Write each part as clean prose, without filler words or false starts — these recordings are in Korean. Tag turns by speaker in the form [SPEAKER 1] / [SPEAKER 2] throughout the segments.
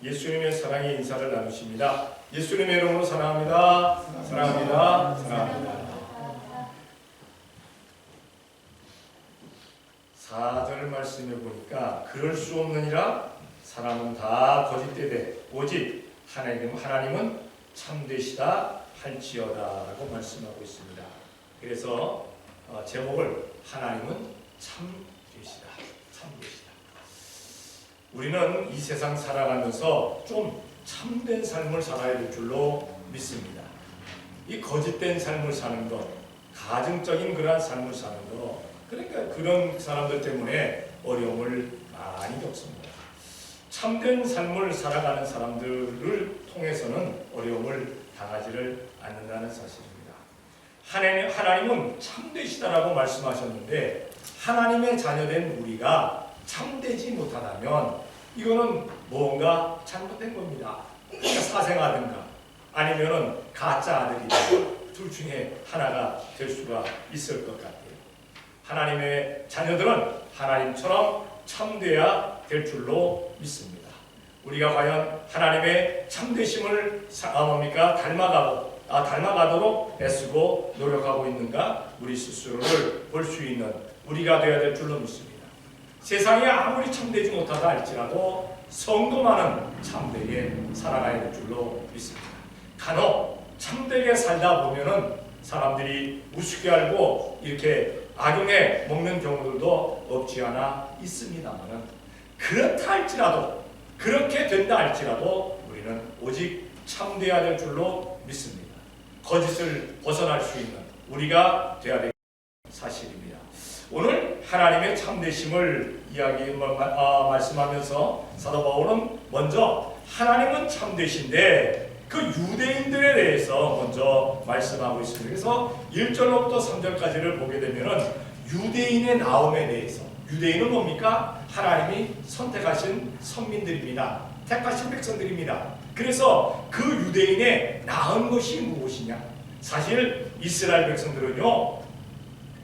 [SPEAKER 1] 예수님의 사랑의 인사를 나누십니다. 예수님의 이름으로 사랑합니다. 사랑합니다. 사랑합니다. 4절 말씀해 보니까 그럴 수 없느니라 사람은 다 거짓되되 오직 하나님은 참되시다 할지어다라고 말씀하고 있습니다. 그래서 제목을 하나님은 참되시다. 참되시다. 우리는 이 세상 살아가면서 좀 참된 삶을 살아야 될 줄로 믿습니다. 이 거짓된 삶을 사는 것, 가증적인 그러한 삶을 사는 것, 그러니까 그런 사람들 때문에 어려움을 많이 겪습니다. 참된 삶을 살아가는 사람들을 통해서는 어려움을 당하지를 않는다는 사실입니다. 하나님은 참되시다라고 말씀하셨는데 하나님의 자녀된 우리가 참되지 못하다면 이거는 뭔가 잘못된 겁니다. 그러니까 사생아든가 아니면은 가짜 아들이든가 둘 중에 하나가 될 수가 있을 것 같아요. 하나님의 자녀들은 하나님처럼 참돼야 될 줄로 믿습니다. 우리가 과연 하나님의 참되심을 닮아가도록 애쓰고 노력하고 있는가 우리 스스로를 볼 수 있는 우리가 되어야 될 줄로 믿습니다. 세상이 아무리 참되지 못하다 할지라도 성도만은 참되게 살아가야 될 줄로 믿습니다. 간혹 참되게 살다 보면은 사람들이 우습게 알고 이렇게 악용해 먹는 경우들도 없지 않아 있습니다만은 그렇다 할지라도 그렇게 된다 할지라도 우리는 오직 참되어야 될 줄로 믿습니다. 거짓을 벗어날 수 있는 우리가 되어야 될 사실입니다. 오늘 하나님의 참되심을 말씀하면서 사도 바울은 먼저 하나님은 참되신데 그 유대인들에 대해서 먼저 말씀하고 있습니다. 그래서 1절로부터 3절까지를 보게 되면은 유대인의 나옴에 대해서, 유대인은 뭡니까? 하나님이 선택하신 선민들입니다. 택하신 백성들입니다. 그래서 그 유대인의 나은 것이 무엇이냐? 사실 이스라엘 백성들은요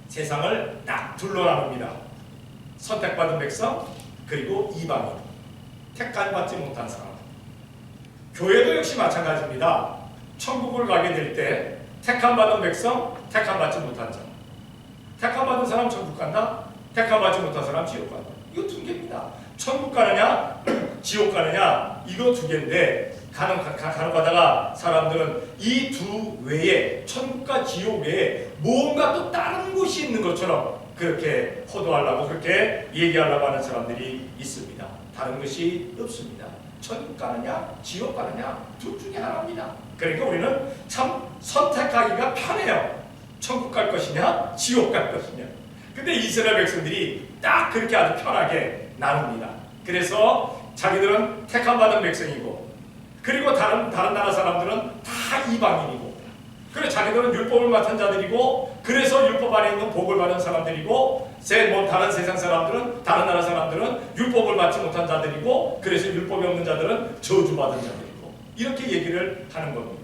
[SPEAKER 1] 세상을 딱 둘로 나눕니다. 선택받은 백성 그리고 이방인, 택함받지 못한 사람. 교회도 역시 마찬가지입니다. 천국을 가게 될 때 택함받은 백성, 택함받지 못한 자. 택함받은 사람 천국 간다, 택함받지 못한 사람 지옥 간다. 이거 두 개입니다. 천국 가느냐 지옥 가느냐 이거 두 개인데 간혹가다가 사람들은 이 두 외에 천국과 지옥 외에 뭔가 또 다른 곳이 있는 것처럼 그렇게 호도하려고 그렇게 얘기하려고 하는 사람들이 있습니다. 다른 것이 없습니다. 천국 가느냐 지옥 가느냐 둘 중에 하나입니다. 그러니까 우리는 참 선택하기가 편해요. 천국 갈 것이냐 지옥 갈 것이냐. 근데 이스라엘 백성들이 딱 그렇게 아주 편하게 나눕니다. 그래서 자기들은 택함받은 백성이고 그리고 다른 나라 사람들은 다 이방인이고 그래서 자기들은 율법을 맡은 자들이고 그래서 율법 안에 있는 복을 받은 사람들이고 다른 세상 사람들은 다른 나라 사람들은 율법을 받지 못한 자들이고 그래서 율법이 없는 자들은 저주받은 자들이고 이렇게 얘기를 하는 겁니다.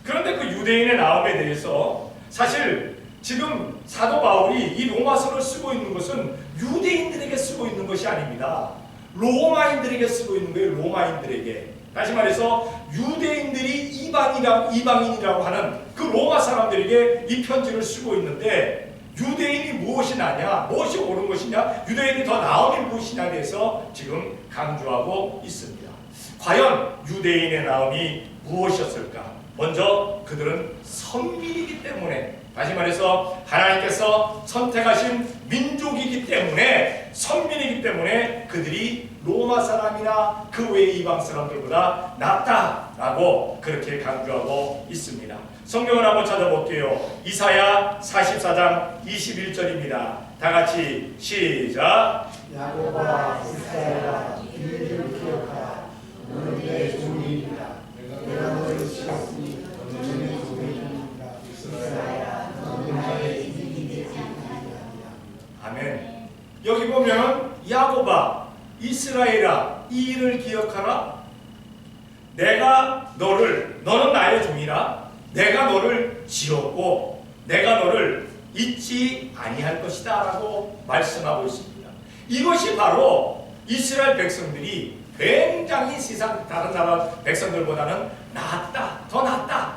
[SPEAKER 1] 그런데 그 유대인의 나옴에 대해서 사실 지금 사도 바울이 이 로마서를 쓰고 있는 것은 유대인들에게 쓰고 있는 것이 아닙니다. 로마인들에게 쓰고 있는 거예요. 로마인들에게. 다시 말해서 유대인들이 이방인이라고 하는 그 로마 사람들에게 이 편지를 쓰고 있는데 유대인이 무엇이 나냐, 무엇이 옳은 것이냐, 유대인이 더 나음이 무엇이냐에 대해서 지금 강조하고 있습니다. 과연 유대인의 나음이 무엇이었을까? 먼저 그들은 선민이기 때문에, 다시 말해서 하나님께서 선택하신 민족이기 때문에, 선민이기 때문에 그들이 로마 사람이나 그 외의 이방 사람들보다 낫다라고 그렇게 강조하고 있습니다. 성경을 한번 찾아볼게요. 이사야 44장 21절입니다. 다 같이 시작.
[SPEAKER 2] 야곱아 이스라엘아 이를 기억하라. 너는 내 종이니라. 내가 너를 지었으니 너는 내 종이니라. 이스라엘아 너는 나의 이름이 되리라.
[SPEAKER 1] 아멘. 여기 보면 야곱아 이스라엘아 이 일을 기억하라. 너는 나의 종이라. 내가 너를 지었고 내가 너를 잊지 아니할 것이다 라고 말씀하고 있습니다. 이것이 바로 이스라엘 백성들이 굉장히 세상 다른 나라 백성들보다는 낫다, 더 낫다,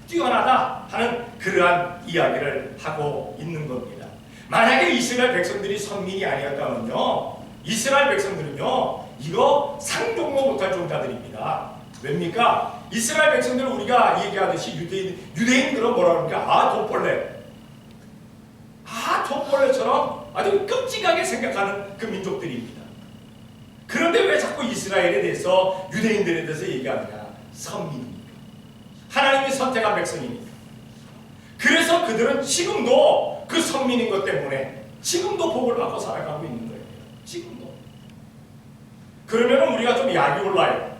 [SPEAKER 1] 뛰어나다 하는 그러한 이야기를 하고 있는 겁니다. 만약에 이스라엘 백성들이 선민이 아니었다면요, 이스라엘 백성들은요 이거 상종도 못할 종자들입니다. 왜입니까? 이스라엘 백성들은 우리가 얘기하듯이 유대인들은 뭐라 그럽니까? 톱벌레처럼 아주 끔찍하게 생각하는 그 민족들입니다. 그런데 왜 자꾸 이스라엘에 대해서, 유대인들에 대해서 얘기하느냐? 선민이니까, 하나님이 선택한 백성이니까. 그래서 그들은 지금도 그 선민인 것 때문에 지금도 복을 받고 살아가고 있는 거예요. 지금도. 그러면 우리가 좀 약이 올라요.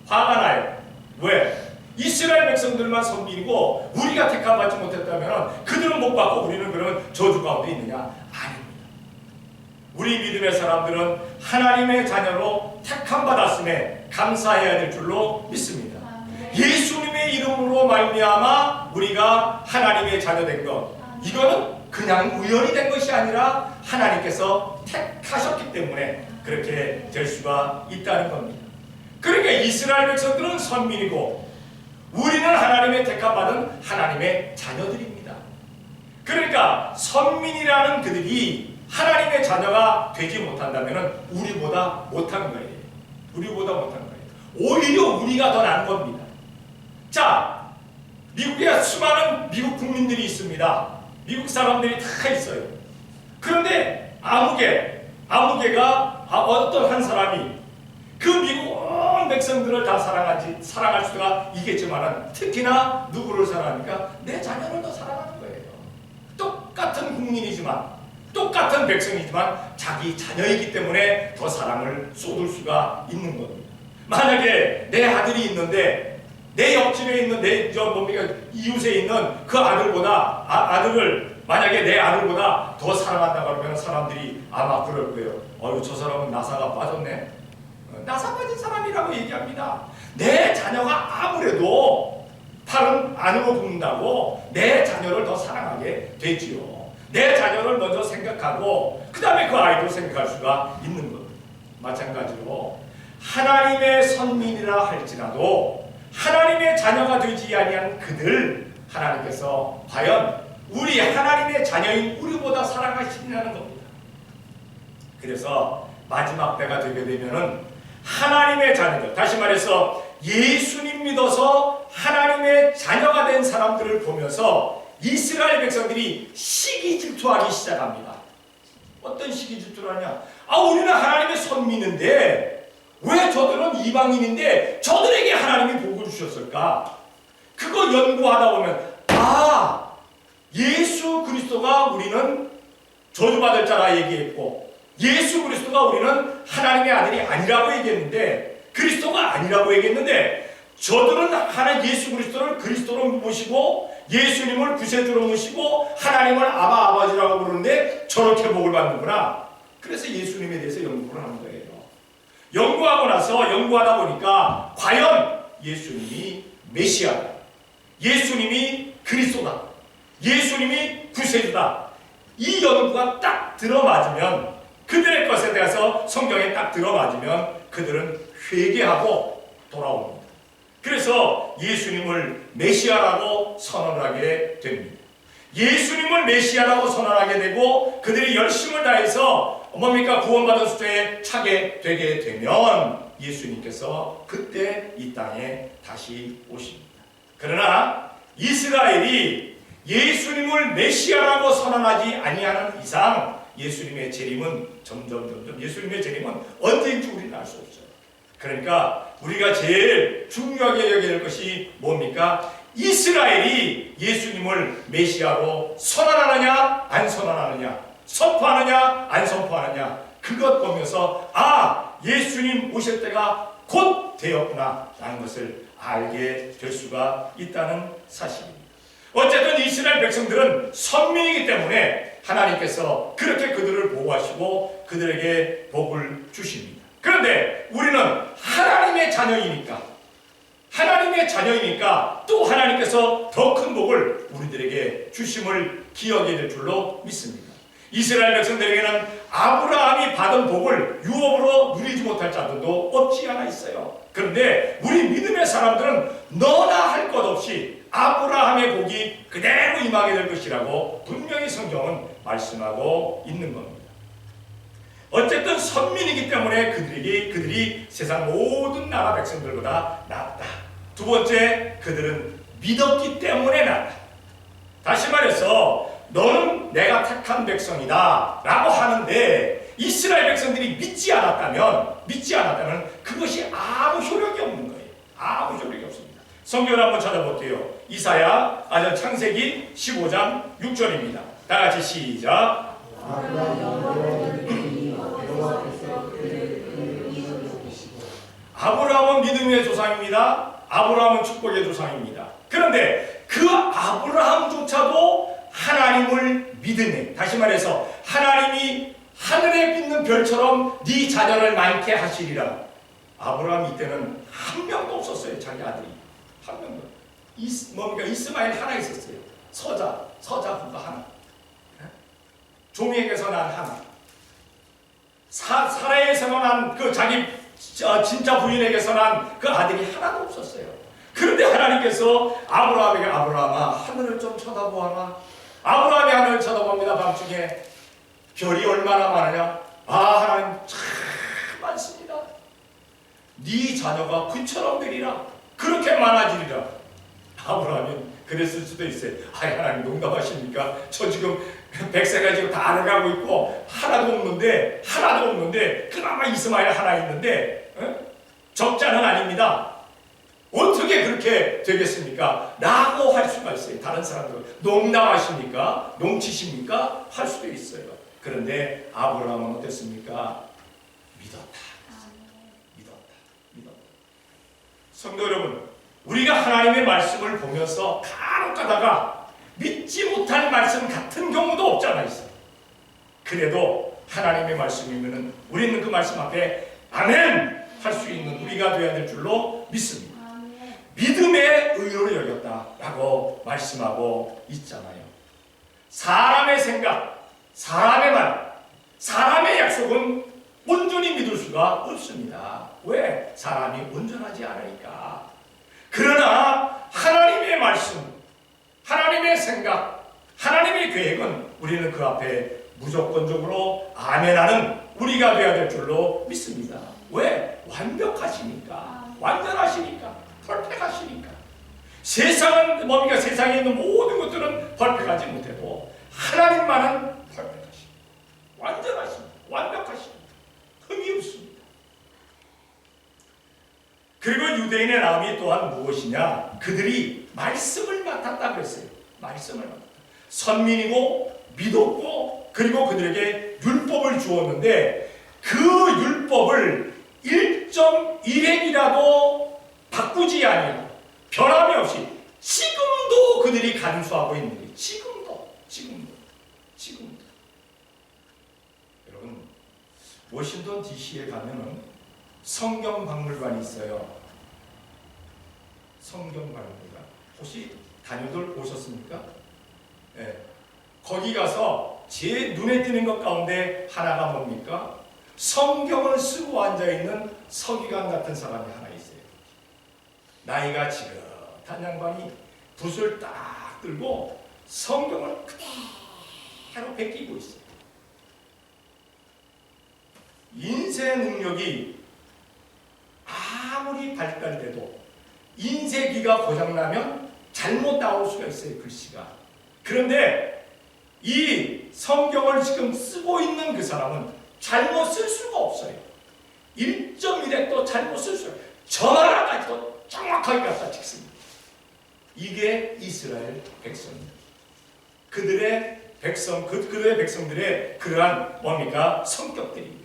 [SPEAKER 1] 화가 나요. 왜? 이스라엘 백성들만 선민이고 우리가 택함받지 못했다면 그들은 못 받고 우리는 그러면 저주 가운데 있느냐? 아닙니다. 우리 믿음의 사람들은 하나님의 자녀로 택함받았음에 감사해야 될 줄로 믿습니다. 예수님의 이름으로 말미암아 우리가 하나님의 자녀 된 것, 이거는 그냥 우연히 된 것이 아니라 하나님께서 택하셨기 때문에 그렇게 될 수가 있다는 겁니다. 그러니까 이스라엘 백성들은 선민이고 우리는 하나님의 택함받은 하나님의 자녀들입니다. 그러니까 선민이라는 그들이 하나님의 자녀가 되지 못한다면 우리보다 못한 거예요. 우리보다 못한 거예요. 오히려 우리가 더 나은 겁니다. 자, 미국에 수많은 미국 국민들이 있습니다. 미국 사람들이 다 있어요. 그런데 아무개가 어떤 한 사람이 그 미국 온 백성들을 다 사랑할 수가 있겠지만 특히나 누구를 사랑합니까? 내 자녀를 더 사랑하는 거예요. 똑같은 국민이지만, 똑같은 백성이지만 자기 자녀이기 때문에 더 사랑을 쏟을 수가 있는 겁니다. 만약에 내 아들이 있는데 내 옆집에 있는 이웃에 있는 그 아들을 만약에 내 아들보다 더 사랑한다 그러면 사람들이 아마 그럴 거예요. 저 사람은 나사가 빠졌네. 나사 빠진 사람이라고 얘기합니다. 내 자녀가 아무래도 팔은 안으로 굽는다고 내 자녀를 더 사랑하게 되지요. 내 자녀를 먼저 생각하고 그 다음에 그 아이도 생각할 수가 있는 것. 마찬가지로 하나님의 선민이라 할지라도 하나님의 자녀가 되지 아니한 그들, 하나님께서 과연 우리 하나님의 자녀인 우리보다 사랑하시냐는 겁니다. 그래서 마지막 때가 되게 되면은 하나님의 자녀들, 다시 말해서 예수님 믿어서 하나님의 자녀가 된 사람들을 보면서 이스라엘 백성들이 시기 질투하기 시작합니다. 어떤 시기 질투를 하냐? 우리는 하나님의 선민인데 왜 저들은 이방인인데 저들에게 하나님이 복을 주셨을까? 그거 연구하다 보면 예수 그리스도가 우리는 저주받을 자라 얘기했고 예수 그리스도가 우리는 하나님의 아들이 아니라고 얘기했는데 그리스도가 아니라고 얘기했는데 저들은 예수 그리스도를 그리스도로 모시고 예수님을 구세주로 모시고 하나님을 아버지라고 부르는데 저렇게 복을 받는구나. 그래서 예수님에 대해서 연구를 하는 거예요. 연구하다 보니까 과연 예수님이 메시아다, 예수님이 그리스도다, 예수님이 구세주다, 이 연구가 딱 들어맞으면, 그들의 것에 대해서 성경에 딱 들어맞으면 그들은 회개하고 돌아옵니다. 그래서 예수님을 메시아라고 선언하게 됩니다. 예수님을 메시아라고 선언하게 되고 그들이 열심을 다해서 구원받은 수조에 차게 되게 되면 예수님께서 그때 이 땅에 다시 오십니다. 그러나 이스라엘이 예수님을 메시아라고 선언하지 아니하는 이상 예수님의 재림은 점점 예수님의 재림은 언제인지 우리는 알 수 없어요. 그러니까 우리가 제일 중요하게 여겨야 될 것이 뭡니까? 이스라엘이 예수님을 메시아로 선언하느냐 안 선언하느냐, 선포하느냐 안 선포하느냐, 그것 보면서 예수님 오실 때가 곧 되었구나 라는 것을 알게 될 수가 있다는 사실입니다. 어쨌든 이스라엘 백성들은 선민이기 때문에 하나님께서 그렇게 그들을 보호하시고 그들에게 복을 주십니다. 그런데 우리는 하나님의 자녀이니까 또 하나님께서 더 큰 복을 우리들에게 주심을 기억해야 될 줄로 믿습니다. 이스라엘 백성들에게는 아브라함이 받은 복을 유업으로 누리지 못할 자들도 없지 않아 있어요. 그런데 우리 믿음의 사람들은 너나 할 것 없이 아브라함의 복이 그대로 임하게 될 것이라고 분명히 성경은 말씀하고 있는 겁니다. 어쨌든 선민이기 때문에 그들이 세상 모든 나라 백성들보다 낫다. 두 번째, 그들은 믿었기 때문에 낫다. 다시 말해서 너는 내가 택한 백성이다 라고 하는데 이스라엘 백성들이 믿지 않았다면 그것이 아무 효력이 없는 거예요. 아무 효력이 없습니다. 성경을 한번 찾아볼게요. 창세기 15장 6절입니다. 다 같이 시작. 아브라함은 믿음의 조상입니다. 아브라함은 축복의 조상입니다. 그런데 그 아브라함조차도 하나님을 믿으네. 다시 말해서 하나님이 하늘에 빛는 별처럼 네 자녀를 많게 하시리라. 아브라함 이때는 한 명도 없었어요. 자기 아들이 한 명도. 이스마엘 하나 있었어요. 서자부가 하나. 종에게서 난 하나. 사라에서 난 그 자기 진짜 부인에게서 난 그 아들이 하나도 없었어요. 그런데 하나님께서 아브라함에게 아브라함아 하늘을 좀 쳐다보아라. 아브라함이 하늘을 쳐다봅니다. 밤중에 별이 얼마나 많으냐? 하나님 참 많습니다. 네 자녀가 그처럼 되리라. 그렇게 많아지리라. 아브라함이 그랬을 수도 있어요. 하나님 농담하십니까? 저 지금 100세가 지금 다 알아가고 있고 하나도 없는데 그나마 이스마엘 하나 있는데 적자는 아닙니다. 어떻게 그렇게 되겠습니까? 라고 할 수가 있어요. 다른 사람들 농담하십니까? 농치십니까? 할 수도 있어요. 그런데 아브라함은 어땠습니까? 믿었다. 성도 여러분, 우리가 하나님의 말씀을 보면서 간혹 가다가 믿지 못할 말씀 같은 경우도 없지 않아 있어요. 그래도 하나님의 말씀이면은 우리는 그 말씀 앞에 아멘 할 수 있는 우리가 되어야 될 줄로 믿습니다. 믿음의 의로를 여겼다라고 말씀하고 있잖아요. 사람의 생각, 사람의 말, 사람의 약속은 온전히 믿을 수가 없습니다. 왜? 사람이 온전하지 않으니까. 그러나 하나님의 말씀, 하나님의 생각, 하나님의 계획은 우리는 그 앞에 무조건적으로 아멘하는 우리가 되어야 될 줄로 믿습니다. 왜? 완벽하시니까, 완전하시니까, 퍼펙하시니까. 세상은 뭡니까? 세상에 있는 모든 것들은 퍼펙하지 못해도 하나님만은 퍼펙하십니다. 완전하십니다. 완벽하십니다. 흠이 없습니다. 그리고 유대인의 나음이 또한 무엇이냐? 그들이 말씀을 맡았다고 했어요. 말씀을 맡았다. 선민이고 믿었고 그리고 그들에게 율법을 주었는데 그 율법을 1.1핵이라도 바꾸지 아니하고 변함이 없이 지금도 그들이 간수하고 있는 거예요. 지금도. 여러분, 워싱턴 DC에 가면은 성경박물관이 있어요. 성경박물관. 혹시 다녀들 오셨습니까? 네. 거기 가서 제 눈에 띄는 것 가운데 하나가 뭡니까? 성경을 쓰고 앉아있는 서기관 같은 사람이 하나 있어요. 나이가 지긋한 양반이 붓을 딱 들고 성경을 그대로 베끼고 있어요. 인쇄 능력이 아무리 발달돼도 인쇄기가 고장나면 잘못 나올 수가 있어요. 글씨가. 그런데 이 성경을 지금 쓰고 있는 그 사람은 잘못 쓸 수가 없어요. 1.1핵도 잘못 쓸 수가 없어요. 저 하나까지도 정확하게 갖다 찍습니다. 이게 이스라엘 백성입니다. 그들의 백성들의 그러한 뭡니까? 성격들입니다.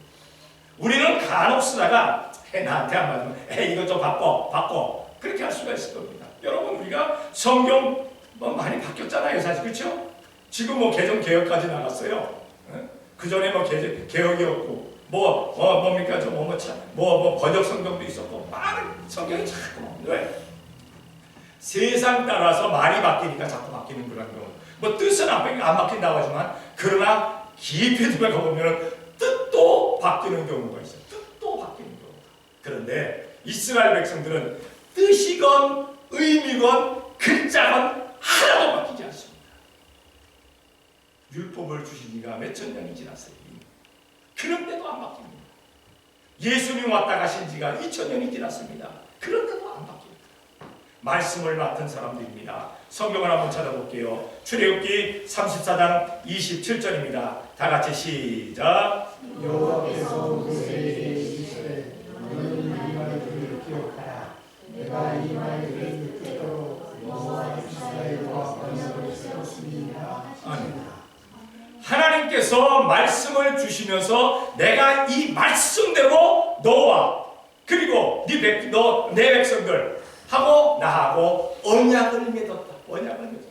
[SPEAKER 1] 우리는 간혹 쓰다가 나한테 안 맞으면 이거 좀 바꿔 그렇게 할 수가 있을 겁니다. 여러분, 우리가 성경 많이 바뀌었잖아요, 사실. 그렇죠? 지금 개정 개혁까지 나갔어요. 그 전에 개혁이었고 뭡니까 번역 성경도 있었고 많은 성경이 자꾸 왜? 세상 따라서 말이 바뀌니까 자꾸 바뀌는 그런 경우. 뜻은 안 바뀐다고 하지만 그러나 깊이 들어가 보면 뜻도 바뀌는 경우가 있어요. 뜻도 바뀌는 경우가. 그런데 이스라엘 백성들은 뜻이건 의미건 글자건 하나도 바뀌지 않습니다. 율법을 주신 지가 몇천 년이 지났어요. 그런데도 안 바뀝니다. 예수님 왔다 가신 지가 2000년이 지났습니다. 그런데도 안 바뀝니다. 말씀을 맡은 사람들입니다. 성경을 한번 찾아볼게요. 출애굽기 34장 27절입니다. 다 같이 시작.
[SPEAKER 2] 여호와께서 모세에게 이르시되 너는 이 말들을 기억하라. 내가 이 말들을 뜻대로 너와 이스라엘과 언약을 세웠음이니라.
[SPEAKER 1] 하나님께서 말씀을 주시면서 내가 이 말씀대로 너와 그리고 내 백성들 하고 나하고 언약을 맺었다. 언약을 맺었다.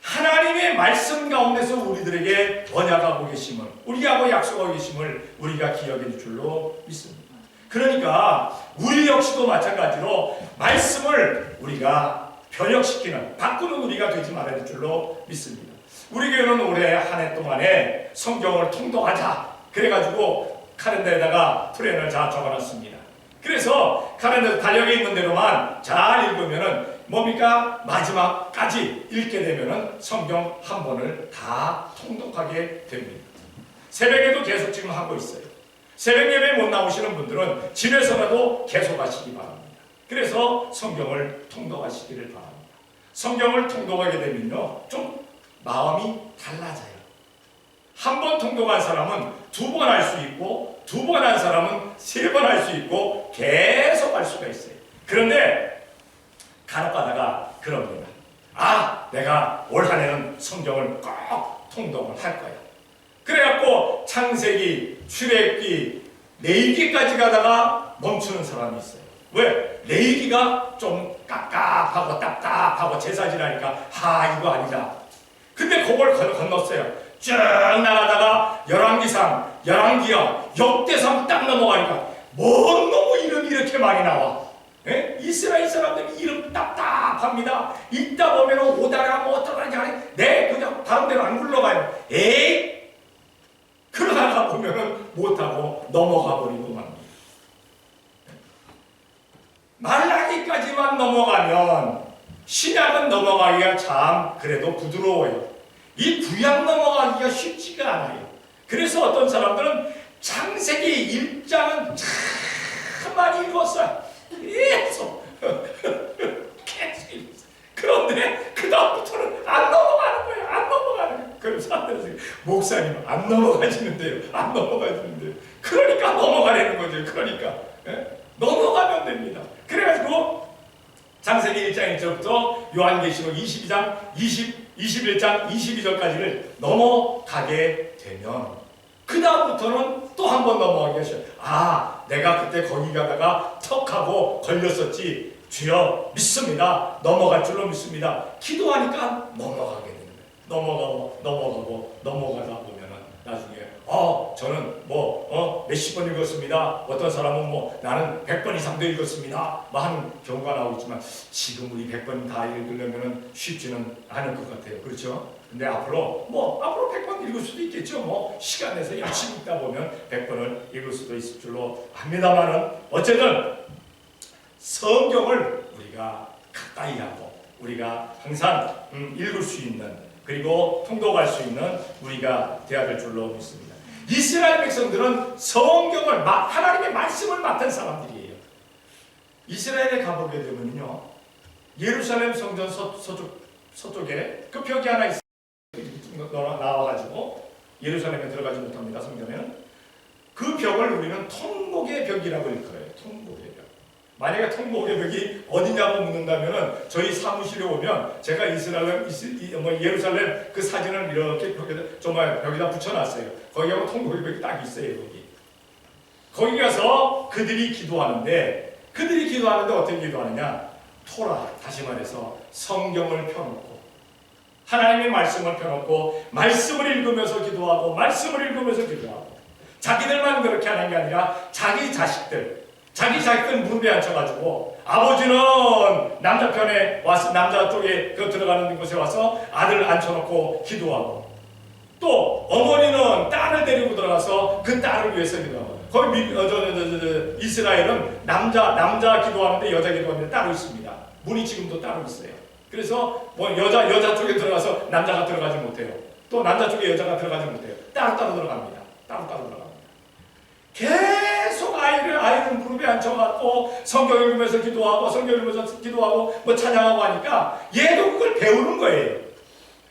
[SPEAKER 1] 하나님의 말씀 가운데서 우리들에게 언약하고 계심을, 우리하고 약속하고 계심을 우리가 기억해 줄 줄로 믿습니다. 그러니까 우리 역시도 마찬가지로 말씀을 우리가 변혁시키는, 바꾸는 우리가 되지 말아야 될 줄로 믿습니다. 우리 교회는 올해 한 해 동안에 성경을 통독하자 그래가지고 카렌더에다가 플랜을 다 적어놨습니다. 그래서 카렌더 달력에 있는 대로만 잘 읽으면은 뭡니까? 마지막까지 읽게 되면은 성경 한 번을 다 통독하게 됩니다. 새벽에도 계속 지금 하고 있어요. 새벽 예배 못 나오시는 분들은 집에서라도 계속 하시기 바랍니다. 그래서 성경을 통독하시기를 바랍니다. 성경을 통독하게 되면요, 좀 마음이 달라져요. 한 번 통독한 사람은 두 번 할 수 있고, 두 번 한 사람은 세 번 할 수 있고, 계속 할 수가 있어요. 그런데 간혹 가다가 그럽니다. 아, 내가 올 한 해는 성경을 꼭 통독을 할 거야. 그래갖고 창세기, 출애굽기, 레위기까지 가다가 멈추는 사람이 있어요. 왜? 레위기가 좀 깝깝하고 답답하고 제사지라니까 이거 아니다. 근데 그걸 건넜어요. 쭉 나가다가 열왕기상, 열왕기하, 역대상 딱 넘어가니까 뭔 놈의 이름이 이렇게 많이 나와. 에? 이스라엘 사람들이 이름 답답합니다. 읽다 보면 오다가 뭐 어떡하지 하니 그냥 다른 데로 안 굴러가요. 에이! 그러다가 보면은 못하고 넘어가 버리고 맙니다. 말라기까지만 넘어가면 신약은 넘어가기가 참 그래도 부드러워요. 이 구약 넘어가기가 쉽지가 않아요. 그래서 어떤 사람들은 창세기 1장은 참 많이 읽었어요. 계속 읽었어요. 그런데 그 다음부터는 안 넘어가는 거예요. 안 넘어가는 거예요. 그럼 사람들이 목사님 안 넘어가시는데요. 안 넘어가시는데요. 그러니까 넘어가려는 거죠. 그러니까 넘어가면 됩니다. 그래가지고 창세기 1장 1절부터 요한계시록 22장 21장 22절까지를 넘어가게 되면 그 다음부터는 또 한 번 넘어가게 하셔요. 내가 그때 거기 가다가 턱하고 걸렸었지. 주여 믿습니다. 넘어갈 줄로 믿습니다. 기도하니까 넘어가게 되는 거예요. 넘어가다 보면은 나중에 저는 몇십 번 읽었습니다. 어떤 사람은 나는 100번 이상도 읽었습니다. 하는 경우가 나오지만 지금 우리 100번 다 읽으려면 쉽지는 않을 것 같아요. 그렇죠? 근데 앞으로 100번 읽을 수도 있겠죠. 시간 내서 열심히 읽다 보면 100번을 읽을 수도 있을 줄로 압니다만은 어쨌든 성경을 우리가 가까이 하고 우리가 항상 읽을 수 있는 그리고 통독할 수 있는 우리가 되어야 될 줄로 믿습니다. 이스라엘 백성들은 성경을 하나님의 말씀을 맡은 사람들이에요. 이스라엘에 가보게 되면요, 예루살렘 성전 서쪽에 그 벽이 하나 있어요. 나와가지고 예루살렘에 들어가지 못합니다. 성전에는 그 벽을 우리는 통곡의 벽이라고 일컬어요. 통곡의 벽. 만약에 통곡의 벽이 어디냐고 묻는다면은 저희 사무실에 오면 제가 예루살렘 그 사진을 이렇게 벽에다 붙여놨어요. 거기하고 통곡의 벽이 딱 있어요. 거기 가서 그들이 기도하는데 어떻게 기도하느냐? 토라, 다시 말해서 성경을 펴놓고 하나님의 말씀을 펴놓고 말씀을 읽으면서 기도하고 자기들만 그렇게 하는 게 아니라 자기 자식들 무릎에 앉혀가지고 아버지는 남자 편에 와서 남자 쪽에 들어가는 곳에 와서 아들 앉혀놓고 기도하고 또 어머니는 딸을 데리고 들어가서 그 딸을 위해서 기도하고, 거기 이스라엘은 남자 기도하는데 여자 기도하는데 따로 있습니다. 문이 지금도 따로 있어요. 그래서 뭐 여자 쪽에 들어가서 남자가 들어가지 못해요. 또 남자 쪽에 여자가 들어가지 못해요. 따로 들어갑니다. 따로 들어갑니다. 계속 아이는 무릎에 앉혀갖고 성경 읽으면서 기도하고 뭐 찬양하고 하니까 얘도 그걸 배우는 거예요.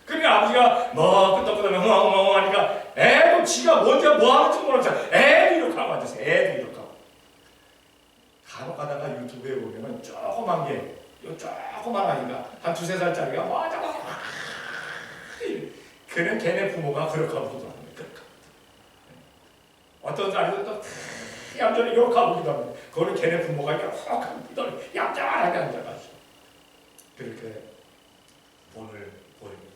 [SPEAKER 1] 그러니까 아버지가 뭐 끄떡끄떡 흥얼흥얼 하니까 애도 지가 먼저 뭐 하는지 모르겠어. 애도 이렇게 하고 앉아서 애도 이렇게 하고. 간혹 가다가 유튜브에 보면은 조그만 게, 조그만 아이가 한 2-3살짜리가 와 저거 그는 걔네 부모가 그렇게 하고 기도하는 거예요. 그렇게. 어떤 아이도 또 얌전히 이렇게 하고 기도하는 거예요. 그거는 걔네 부모가 이렇게 확 하고 기도를 얌전하게 앉아가지고 그렇게 본을 보입니다.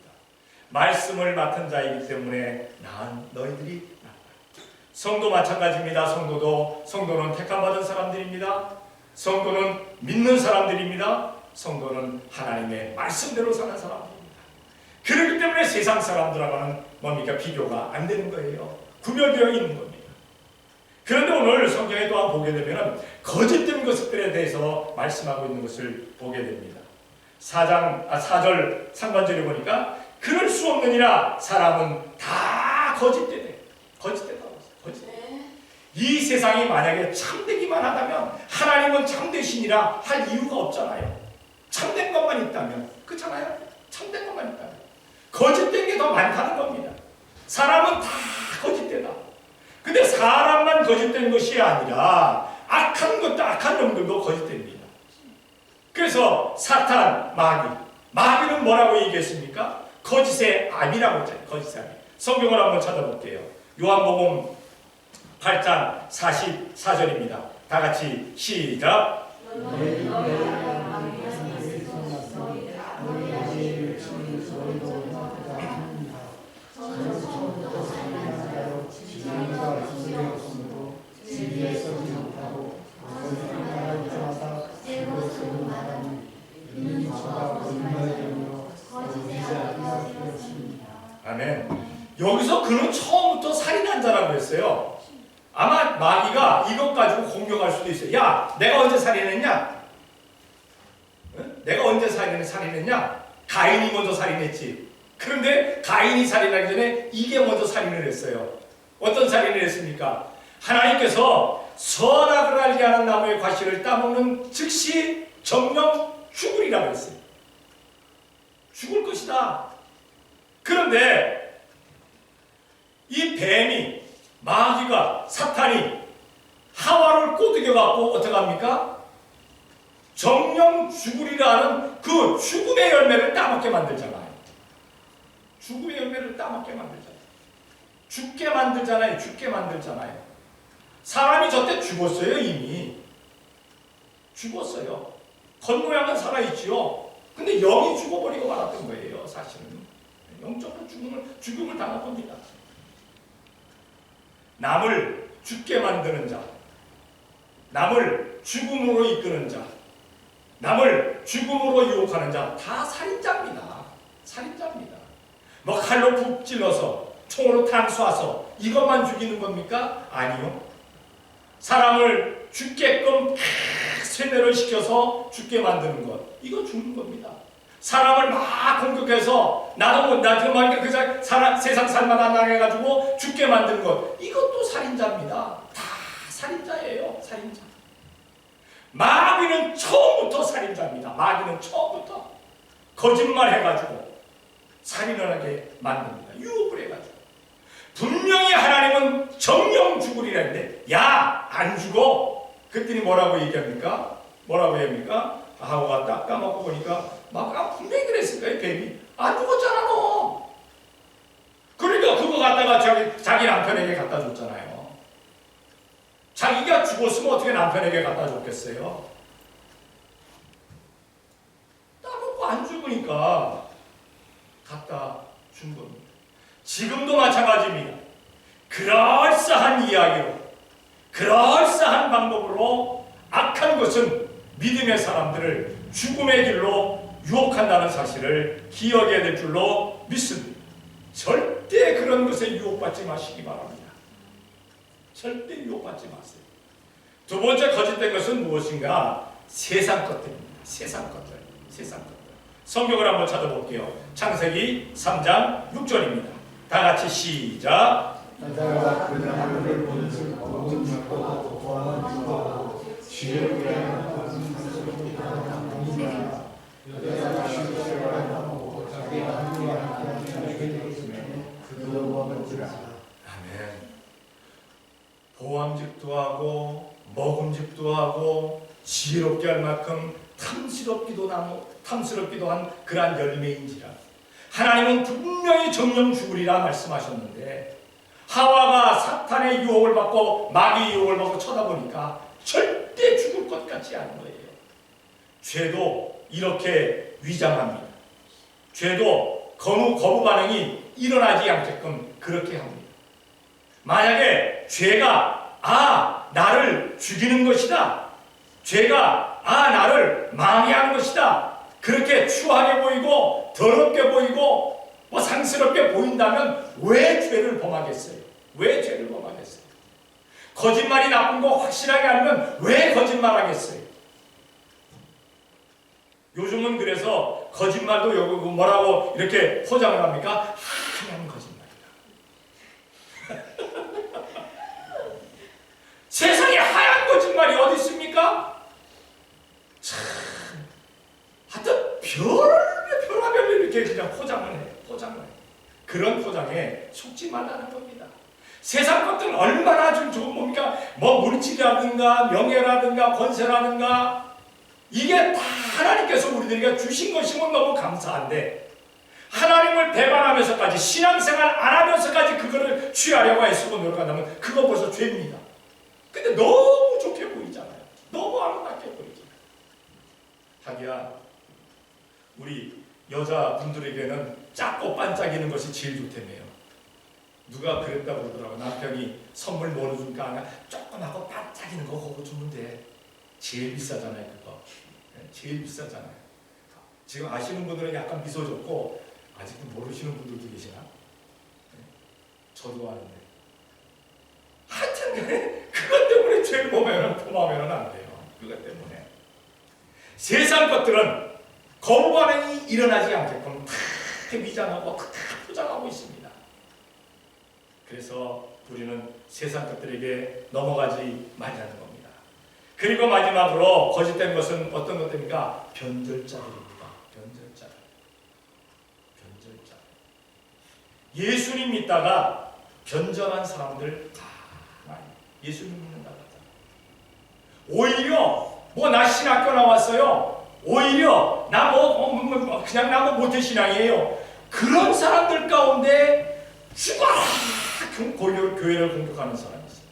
[SPEAKER 1] 말씀을 맡은 자이기 때문에 나은 너희들이 낫다. 성도 마찬가지입니다. 성도는 택함받은 사람들입니다. 성도는 믿는 사람들입니다. 성도는 하나님의 말씀대로 사는 사람들입니다. 그렇기 때문에 세상 사람들하고는 뭡니까? 비교가 안 되는 거예요. 구별되어 있는 겁니다. 그런데 오늘 성경에 또한 보게 되면 거짓된 것들에 대해서 말씀하고 있는 것을 보게 됩니다. 4절 상반절에 보니까 그럴 수 없느니라 사람은 다 거짓되네. 거짓되다고 했어요. 이 세상이 만약에 참되기만 하다면 하나님은 참되시니라 할 이유가 없잖아요. 참된 것만 있다면. 그렇잖아요. 참된 것만 있다면. 거짓된 게 더 많다는 겁니다. 사람은 다 거짓되다. 근데 사람만 거짓된 것이 아니라 악한 놈들도 거짓됩니다. 그래서 사탄, 마귀는 뭐라고 얘기했습니까? 거짓의 암이라고 했잖아요. 거짓의 암. 성경을 한번 찾아볼게요. 요한복음 8장 44절입니다. 다 같이 시작. 아멘. 여기서 그는 처음부터 살인한 자라고 했어요. 아마 마귀가 이것 가지고 공격할 수도 있어요. 야, 내가 언제 살인했냐? 응? 내가 언제 살인했냐? 가인이 먼저 살인했지. 그런데 가인이 살인하기 전에 이게 먼저 살인을 했어요. 어떤 살인을 했습니까? 하나님께서 선악을 알게 하는 나무의 과실을 따먹는 즉시 정령 죽으리라고 했어요. 죽을 것이다. 그런데 이 뱀이, 마귀가, 사탄이 하와를 꼬드겨갖고 어떻게 합니까? 정령 죽으리라는 그 죽음의 열매를 따먹게 만들잖아요. 죽음의 열매를 따먹게 만들잖아요. 죽게 만들잖아요. 사람이 저때 죽었어요. 이미 죽었어요. 겉모양은 살아있지요. 근데 영이 죽어버리고 말았던 거예요. 사실은 영적으로 죽음을 당한 겁니다. 남을 죽게 만드는 자, 남을 죽음으로 이끄는 자, 남을 죽음으로 유혹하는 자, 다 살인자입니다. 뭐 칼로 푹 찔러서 총으로 탕 쏴서 이것만 죽이는 겁니까? 아니요. 사람을 죽게끔 세뇌를 시켜서 죽게 만드는 것, 이거 죽는 겁니다. 사람을 막 공격해서 세상 살만 안 당해가지고 죽게 만드는 것, 이것도 살인자입니다. 다 살인자예요. 살인자. 마귀는 처음부터 살인자입니다. 마귀는 처음부터 거짓말해가지고 살인을 하게 만듭니다. 유혹을 해가지고. 분명히 하나님은 정령 죽으리라 했는데 야, 안 죽어. 그랬더니 뭐라고 얘기합니까? 하와가 딱 까먹고 보니까 막 분명히 그랬을 거예요. 뱀이 안 죽었잖아 너. 그러니까 그거 갖다가 자기 남편에게 갖다 줬잖아요. 자기가 죽었으면 어떻게 남편에게 갖다 줬겠어요? 따먹고 안 죽으니까 갖다 준 겁니다. 지금도 마찬가지입니다. 그럴싸한 이야기로, 그럴싸한 방법으로 악한 것은 믿음의 사람들을 죽음의 길로 유혹한다는 사실을 기억해야 될 줄로 믿습니다. 절대 절대 그런 것에 유혹받지 마시기 바랍니다. 절대 유혹받지 마세요. 두 번째 거짓된 것은 무엇인가? 세상 것들입니다. 세상 것들. 세상 것들. 성경을 한번 찾아볼게요. 창세기 3장 6절입니다. 다 같이 시작.
[SPEAKER 2] 여자가 그 나무를 본즉 먹은 죽고 보아는 죽고 지혜롭게 하는 것은 상속이다 아니라 여자가 실수를 하고 자기가 하나님과 함께 하게 되었으면 그도 먹은지라.
[SPEAKER 1] 아멘. 보암직도 하고 먹음직도 하고 지혜롭게 할 만큼 탐스럽기도 한 그러한 열매인지라. 하나님은 분명히 정령 죽으리라 말씀하셨는데 하와가 사탄의 유혹을 받고 마귀의 유혹을 받고 쳐다보니까 절대 죽을 것 같지 않은 거예요. 죄도 이렇게 위장합니다. 죄도 거부 반응이 일어나지 않게끔 그렇게 합니다. 만약에 죄가 나를 죽이는 것이다, 죄가 나를 망해하는 것이다, 그렇게 추하게 보이고 더럽게 보이고 상스럽게 보인다면 왜 죄를 범하겠어요? 왜 죄를 범하겠어요? 거짓말이 나쁜 거 확실하게 알면 왜 거짓말하겠어요? 요즘은 그래서 거짓말도 여기 뭐라고 이렇게 포장을 합니까? 하얀 거짓말이다. 세상에 하얀 거짓말이 어디 있습니까? 참, 하여튼 별하별 이렇게 그냥 포장을 해. 그런 포장에 속지 말라는 겁니다. 세상 것들은 얼마나 좀 좋은 뭡니까? 물질이라든가 명예라든가 권세라든가 이게 다 하나님께서 우리들에게 주신 것이면 너무 감사한데 하나님을 배반하면서까지 신앙생활 안 하면서까지 그거를 취하려고 애쓰고 노력한다면 그거 벌써 죄입니다. 근데 너무 좋게 보이잖아요. 너무 아름답게 보이잖아요. 자기야, 우리 여자분들에게는 작고 반짝이는 것이 제일 좋다며요. 누가 그랬다고 그러더라고. 남편이 선물 뭐로 줄까 하면 조그맣고 반짝이는 거 그거 주면 돼. 제일 비싸잖아요 그거. 제일 비싸잖아요. 지금 아시는 분들은 약간 미소 짓고 아직도 모르시는 분들도 계시나? 저도 아는데. 하여튼 그것 때문에 죄를 범하면 안 돼요. 그것 때문에. 세상 것들은 거부 반응이 일어나지 않게끔 다 위장하고 다 포장하고 있습니다. 그래서 우리는 세상 것들에게 넘어가지 말자는 겁니다. 그리고 마지막으로 거짓된 것은 어떤 것들입니까? 변절자들입니다. 변절자. 예수님 믿다가 변절한 사람들 다 많이 예수님 믿는다 하잖아. 오히려 나 신학교 나왔어요. 오히려 그냥 나 모태신앙이에요. 그런 사람들 가운데 죽어라 교회를 공격하는 사람이 있어요.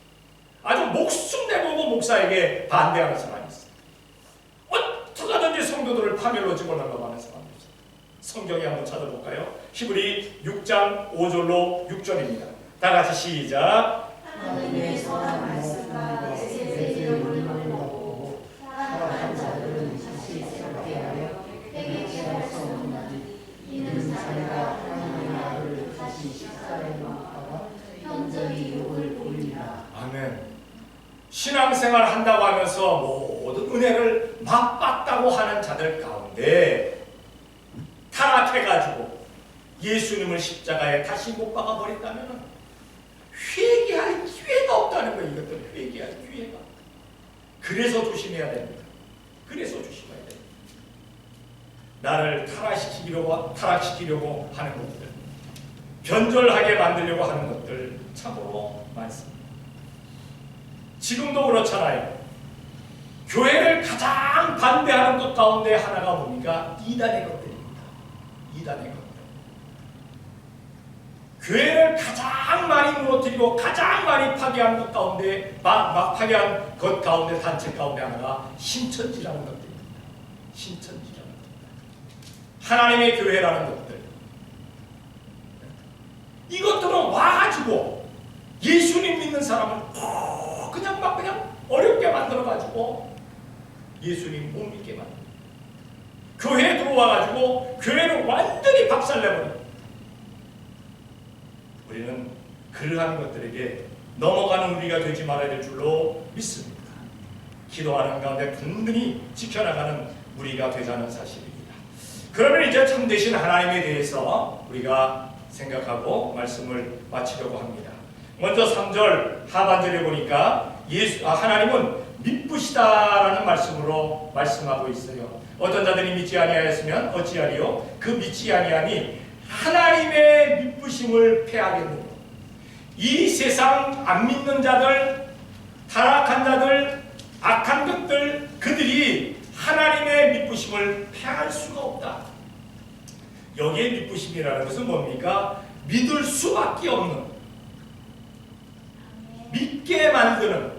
[SPEAKER 1] 아주 목숨 내보고 목사에게 반대하는 사람이 있어요. 어떻게 하든지 성도들을 파멸로 집어넣으려고 하는 사람이 있어요. 성경에 한번 찾아볼까요? 히브리 6장 5절로 6절입니다. 다 같이 시작.
[SPEAKER 3] 하나님의 선한 말씀과 세세 이름을 먹고 살아간 자들은 다시 새롭게 하여 회개케 할 수 없나니 이는 자기가 하나님의 아들을 다시 식사에 먹다가 현저히 욕을 보이리라.
[SPEAKER 1] 아멘. 신앙생활 한다고 하면서 모든 은혜를 맛봤다고 하는 자들 가운데 타락해가지고 예수님을 십자가에 다시 못 박아 버린다면 회개할 기회가 없다는 거예요. 이것들은 회개할 기회가. 그래서 조심해야 됩니다. 그래서 조심해야 됩니다. 나를 타락시키려고 하는 것들, 변절하게 만들려고 하는 것들 참으로 많습니다. 지금도 그렇잖아요. 교회를 가장 반대하는 것 가운데 하나가 뭡니까? 이단의 것들입니다. 이단의 것들. 교회를 가장 많이 무너뜨리고 가장 많이 파괴한 것 가운데 파괴한 것 가운데 단체 가운데 하나가 신천지라는 것들입니다. 신천지라는 것들. 하나님의 교회라는 것들. 이것들은 와가지고 예수님 믿는 사람을 그냥 어렵게 만들어가지고 예수님 못 믿게 만들어. 교회에 들어와가지고 교회를 완전히 박살내버려. 우리는 그러한 것들에게 넘어가는 우리가 되지 말아야 될 줄로 믿습니다. 기도하는 가운데 든든히 지켜나가는 우리가 되자는 사실입니다. 그러면 이제 참되신 하나님에 대해서 우리가 생각하고 말씀을 마치려고 합니다. 먼저 3절 하반절에 보니까 하나님은 미쁘시다라는 말씀으로 말씀하고 있어요. 어떤 자들이 믿지 아니하였으면 어찌하리요? 그 믿지 아니함이 하나님의 미쁘심을 패하겠느냐. 이 세상 안 믿는 자들, 타락한 자들, 악한 것들, 그들이 하나님의 미쁘심을 패할 수가 없다. 여기에 미쁘심이라는 것은 뭡니까? 믿을 수밖에 없는, 믿게 만드는,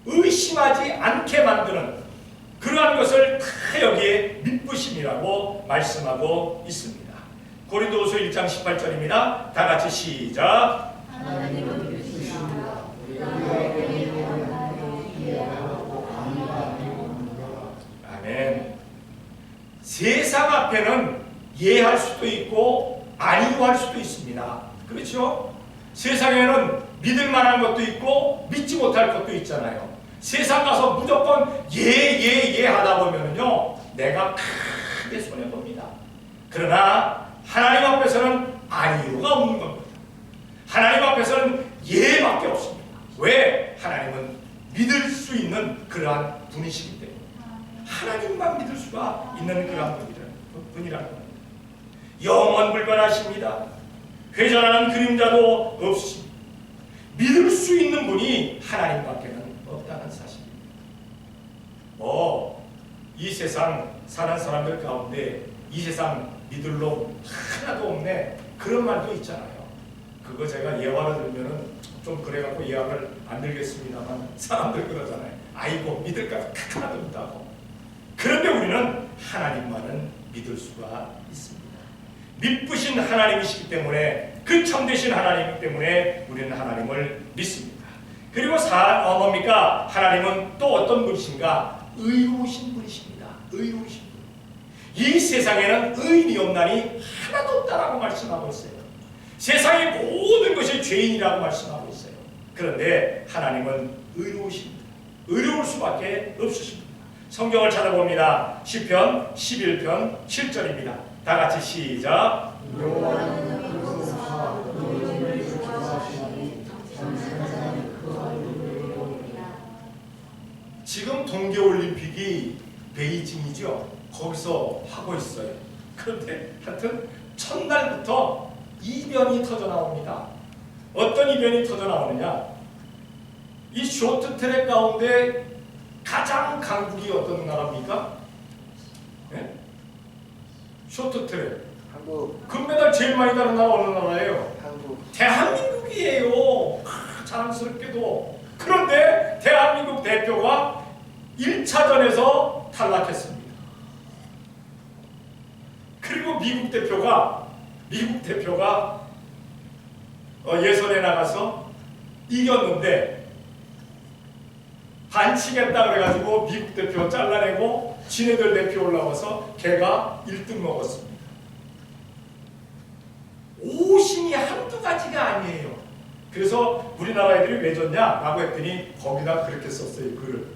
[SPEAKER 1] 의심하지 않게 만드는 그러한 것을 다 여기에 미쁘심이라고 말씀하고 있습니다. 고린도후서 1장 18절입니다. 다 같이 시작.
[SPEAKER 3] 하나님은 미쁘시다.
[SPEAKER 1] 아멘. 세상 앞에는 예할 수도 있고 아니할 수도 있습니다. 그렇죠? 세상에는 믿을 만한 것도 있고 믿지 못할 것도 있잖아요. 세상 가서 무조건 예 하다 보면요 내가 크게 손해봅니다. 그러나 하나님 앞에서는 아니요가 없는 겁니다. 하나님 앞에서는 예밖에 없습니다. 왜? 하나님은 믿을 수 있는 그러한 분이시기 때문에 하나님만 믿을 수가 있는 그러한 분이라는 겁니다. 영원 불변하십니다. 회전하는 그림자도 없으십니다. 믿을 수 있는 분이 하나님밖에는 없다는 사실입니다. 이 세상 사는 사람들 가운데 이 세상 믿을 놈 하나도 없네 그런 말도 있잖아요. 그거 제가 예화를 들면은 좀 그래갖고 예화를 안 들겠습니다만 사람들 그러잖아요. 아이고 믿을 것 하나도 없다고. 그런데 우리는 하나님만은 믿을 수가 있습니다. 미쁘신 하나님이시기 때문에 그 참되신 하나님이기 때문에 우리는 하나님을 믿습니다. 그리고 뭡니까? 하나님은 또 어떤 분이신가? 의로우신 분이십니다. 의로우신 분. 이 세상에는 의인이 없나니 하나도 없다라고 말씀하고 있어요. 세상의 모든 것이 죄인이라고 말씀하고 있어요. 그런데 하나님은 의로우십니다. 의로울 수밖에 없으십니다. 성경을 찾아봅니다. 시편 11편 7절입니다. 다 같이 시작.
[SPEAKER 3] 여호와는 의로우사 의인을 좋아하시니 정직한 자는 그 얼굴을 보리라.
[SPEAKER 1] 지금 동계올림픽이 베이징이죠. 거기서 하고 있어요. 그런데 하여튼 첫날부터 이변이 터져 나옵니다. 어떤 이변이 터져 나오느냐? 이 쇼트트랙 가운데 가장 강국이 어떤 나라입니까? 네? 쇼트트랙.
[SPEAKER 2] 한국.
[SPEAKER 1] 금메달 제일 많이 따는 나라 어느 나라예요?
[SPEAKER 2] 한국.
[SPEAKER 1] 대한민국이에요. 자랑스럽게도. 그런데 대한민국 대표가 1차전에서 탈락했습니다. 그리고 미국 대표가 예선에 나가서 이겼는데 반칙했다 그래가지고 미국 대표 잘라내고 지네들 대표 올라와서 걔가 1등 먹었습니다. 오심이 한두 가지가 아니에요. 그래서 우리나라 애들이 왜 졌냐라고 했더니 거기다 그렇게 썼어요. 글을.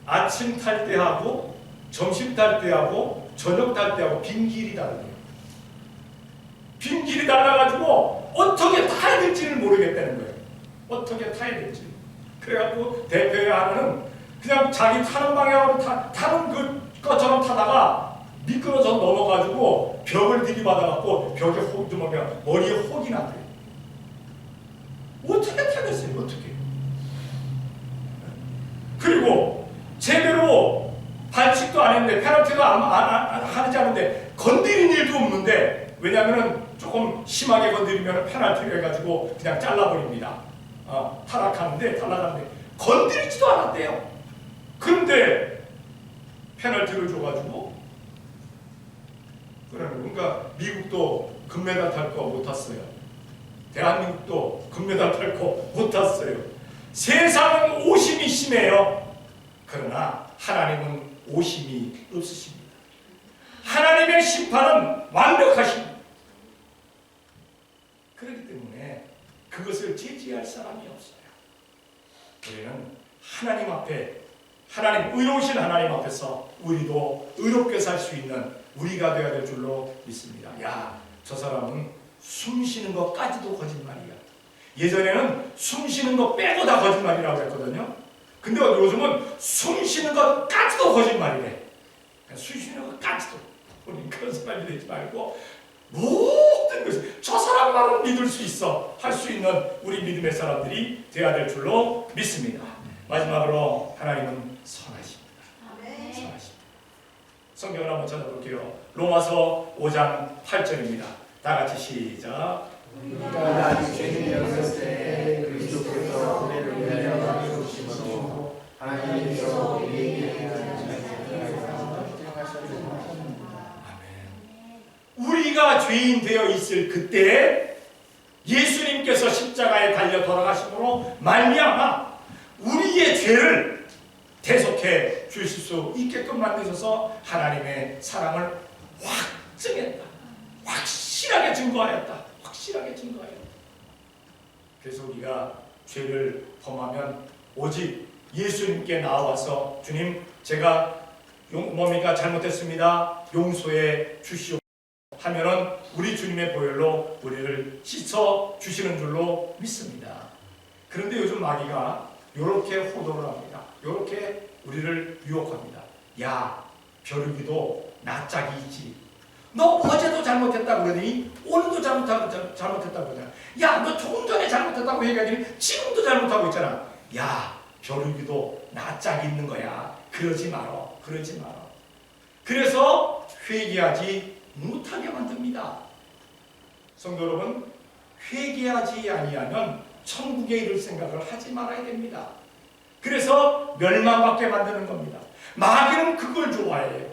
[SPEAKER 1] 아침 탈 때하고 점심 탈 때하고 저녁 탈 때하고 빈길이 다르대요. 빈길이 달라가지고 어떻게 타야 될지를 모르겠다는 거예요. 어떻게 타야 될지. 그래갖고 대표의 하나는 그냥 자기 타는 방향으로 타는 것처럼 타다가 미끄러져 넘어가지고 벽을 들이받아갖고 벽에 머리에 혹이 났대요. 어떻게 타겠어요? 어떻게? 그리고 제대로 반칙도 안 했는데 페널티도 하지 않는데 건드린 일도 없는데 왜냐하면 조금 심하게 건드리면 페널티를 해가지고 그냥 잘라버립니다. 탈락하는데 건드리지도 않았대요. 그런데 페널티를 줘가지고 그러니까 미국도 금메달 탈 거 못 탔어요. 대한민국도 금메달 탈 거 못 탔어요. 세상은 오심이 심해요. 그러나 하나님은 오심이 없으십니다. 하나님의 심판은 완벽하십니다. 그것을 제지할 사람이 없어요. 우리는 하나님 앞에, 하나님, 의로우신 하나님 앞에서 우리도 의롭게 살 수 있는 우리가 되어야 될 줄로 믿습니다. 야, 저 사람은 숨 쉬는 것까지도 거짓말이야. 예전에는 숨 쉬는 거 빼고 다 거짓말이라고 했거든요. 근데 요즘은 숨 쉬는 것까지도 거짓말이래. 숨 쉬는 것까지도. 우리 그런 사람이 되지 말고 모든 것을 저 사람만은 믿을 수 있어 할 수 있는 우리 믿음의 사람들이 되어야 될 줄로 믿습니다. 마지막으로 하나님은 선하십니다. 선하십니다. 성경을 한번 찾아볼게요. 로마서 5장 8절입니다. 다 같이 시작.
[SPEAKER 2] 우리가 아직 죄인이었을 때 그리스도께서 우리를 위하여 죽으심으로 하나님께서 우리에게
[SPEAKER 1] 우리가 죄인 되어 있을 그때 예수님께서 십자가에 달려 돌아가심으로 말미암아 우리의 죄를 대속해 주실 수 있게끔 만드셔서 하나님의 사랑을 확증했다. 확실하게 증거하였다. 확실하게 증거하였다. 그래서 우리가 죄를 범하면 오직 예수님께 나와서 주님, 제가 뭡니까? 잘못했습니다. 용서해 주시오. 하면은 우리 주님의 보혈로 우리를 씻어 주시는 줄로 믿습니다. 그런데 요즘 마귀가 이렇게 호도를 합니다. 이렇게 우리를 유혹합니다. 야, 벼룩이도 낯짝이 있지. 너 어제도 잘못했다고 그러더니 오늘도 잘못했다고 그러잖아. 야, 너 조금 전에 잘못했다고 얘기하더니 지금도 잘못하고 있잖아. 야, 벼룩이도 낯짝이 있는 거야. 그러지 마라. 그러지 마라. 그래서 회개하지 못하게 만듭니다. 성도 여러분, 회개하지 아니하면 천국에 이를 생각을 하지 말아야 됩니다. 그래서 멸망받게 만드는 겁니다. 마귀는 그걸 좋아해요.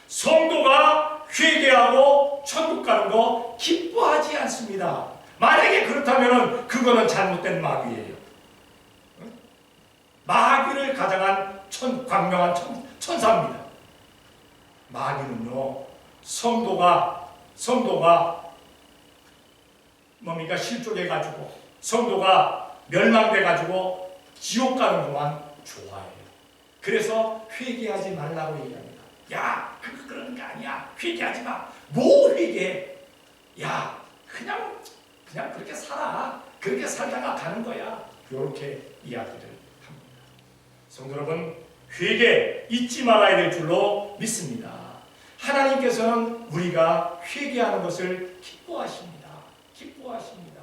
[SPEAKER 1] 성도가 회개하고 천국 가는 거 기뻐하지 않습니다. 만약에 그렇다면 그거는 잘못된 마귀예요. 마귀를 가장한 광명한 천사입니다. 마귀는요, 성도가 뭡니까? 실족해가지고 성도가 멸망돼가지고 지옥 가는 것만 좋아해요. 그래서 회개하지 말라고 얘기합니다. 야, 그런 거 아니야. 회개하지 마. 뭐 회개해? 야, 그냥 그렇게 살아. 그렇게 살다가 가는 거야. 이렇게 이야기를 합니다. 성도 여러분, 회개 잊지 말아야 될 줄로 믿습니다. 하나님께서는 우리가 회개하는 것을 기뻐하십니다. 기뻐하십니다.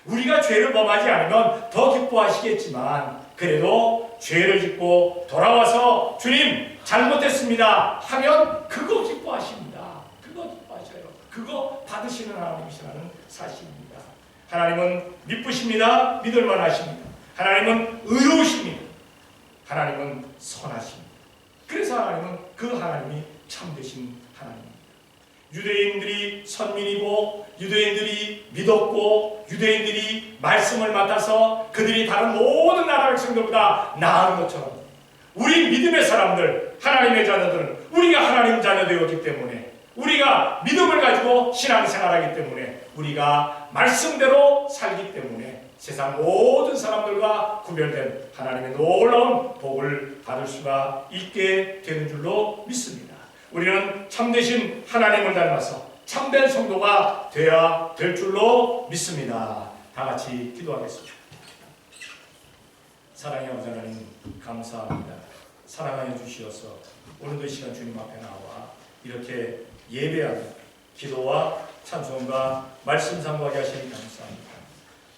[SPEAKER 1] 우리가 죄를 범하지 않으면 더 기뻐하시겠지만 그래도 죄를 짓고 돌아와서 주님 잘못했습니다 하면 그거 기뻐하십니다. 그거 기뻐하셔요. 그거 받으시는 하나님이시라는 사실입니다. 하나님은 미쁘십니다. 믿을만 하십니다. 하나님은 의로우십니다. 하나님은 선하십니다. 그래서 하나님은 그 하나님이 참되신 하나님입니다. 유대인들이 선민이고 유대인들이 믿었고 유대인들이 말씀을 맡아서 그들이 다른 모든 나라 백성들보다 나은 것처럼 우리 믿음의 사람들, 하나님의 자녀들은 우리가 하나님 자녀 되었기 때문에 우리가 믿음을 가지고 신앙생활하기 때문에 우리가 말씀대로 살기 때문에 세상 모든 사람들과 구별된 하나님의 놀라운 복을 받을 수가 있게 되는 줄로 믿습니다. 우리는 참되신 하나님을 닮아서 참된 성도가 되어야 될 줄로 믿습니다. 다 같이 기도하겠습니다. 사랑의 아버지 하나님, 감사합니다. 사랑하여 주시어서 오늘도 이 시간 주님 앞에 나와 이렇게 예배하며 기도와 찬송과 말씀 상고하게 하시니 감사합니다.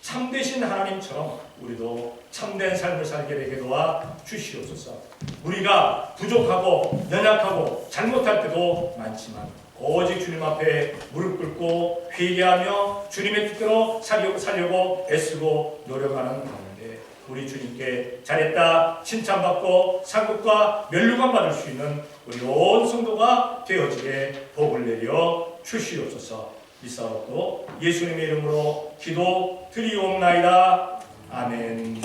[SPEAKER 1] 참되신 하나님처럼 우리도 참된 삶을 살게 되게 도와 주시옵소서. 우리가 부족하고 연약하고 잘못할 때도 많지만 오직 주님 앞에 무릎 꿇고 회개하며 주님의 뜻대로 살려고 애쓰고 노력하는 가운데 우리 주님께 잘했다 칭찬받고 상급과 면류관 받을 수 있는 우리 온 성도가 되어지게 복을 내려 주시옵소서. 이사옵고 예수님의 이름으로 기도 드리옵나이다. 아멘.